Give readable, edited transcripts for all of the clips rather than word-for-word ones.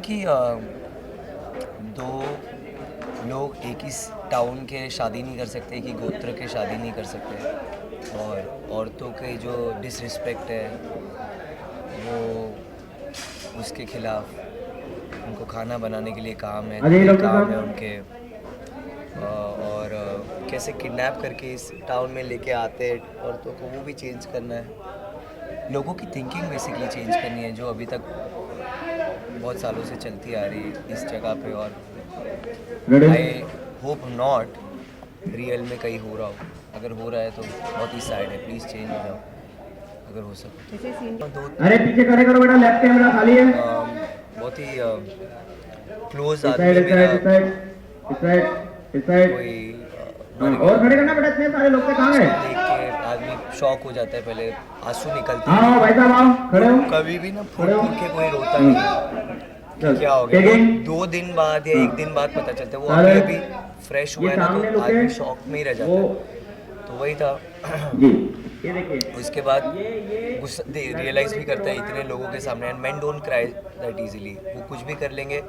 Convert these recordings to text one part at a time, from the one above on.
कि दो लोग एक ही टाउन के शादी नहीं कर सकते, एक ही गोत्र के शादी नहीं कर सकते, और औरतों के जो डिसरिस्पेक्ट है वो उसके खिलाफ। उनको खाना बनाने के लिए काम है, काम है उनके, और कैसे किडनैप करके इस टाउन में लेके आते हैं औरतों को, वो भी चेंज करना है। लोगों की थिंकिंग बेसिकली चेंज करनी है, जो अभी तक बहुत सालों से चलती आ रही है इस जगह पे। और आई होप नॉट रियल में कहीं हो रहा हो। अगर हो रहा है तो बहुत ही सैड है, प्लीज़ चेंज हो जाओ अगर हो सके। दो अरे पीछे खड़े करो बेटा, लेफ्ट कैमरा खाली है। बहुत ही क्लोज आदमी मेरा कोई मर और खड़े गया, करना बेटा, इतने सारे लोग कहाँ उसको गए? देख के आदमी शॉक हो जाता है, पहले आंसू निकलते हाँ हैं। भाई साहब आओ, खड़े हो। कभी भी ना फूट खड़े हो। फूट के कोई रोता नहीं कि क्या हो गया। वो 2 दिन बाद या 1 दिन बाद पता चलता है। वो अभी अभी फ्रेश हुआ है ना, तो आदमी शॉक में ही रह जाता है। तो वही था। जी ये देखिए, उसके बाद गुस्सा रियलाइज़ भी करता है इतने लोगों के सामने। And main don't cry that easily. वो कुछ भी कर लेंगे,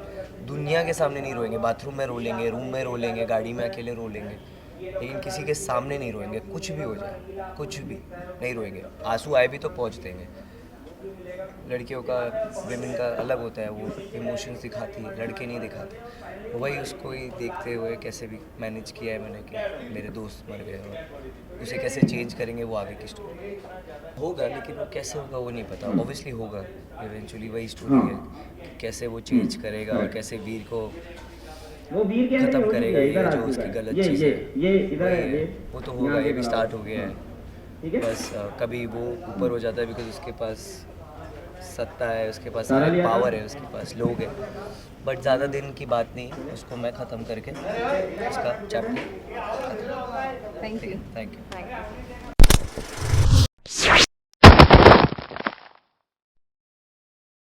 दुनिया के सामने नहीं रोएंगे, बाथरूम में रो लेंगे, रूम में रो लेंगे, गाड़ी में अकेले रो लेंगे, लेकिन किसी के सामने नहीं रोएंगे। कुछ भी हो जाए, कुछ भी नहीं रोएंगे। आंसू आए भी तो पहुँच देंगे। लड़कियों का, विमेन का अलग होता है, वो इमोशंस दिखाती है, लड़के नहीं दिखाते। वही उसको ही देखते हुए कैसे भी मैनेज किया है मैंने कि मेरे दोस्त मर गए, और उसे कैसे चेंज करेंगे वो आगे की स्टोरी होगा। लेकिन वो कैसे होगा वो नहीं पता। ऑब्वियसली होगा इवेंचुअली, वही स्टोरी है कि कैसे वो चेंज करेगा और कैसे वीर को वो वीर के ख़त्म करेगा ये इधर जो उसकी गलत चीज़ है। ये इधर वही है, है, वो तो होगा, ये भी स्टार्ट हो गया है। ठीक है। बस कभी वो ऊपर हो जाता है बिकॉज उसके पास सत्ता है, उसके पास सारा लिया था? पावर है, उसके पास लोग हैं। बट ज़्यादा दिन की बात नहीं, उसको मैं ख़त्म करके उसका chapter. Thank you. Thank you. Thank you.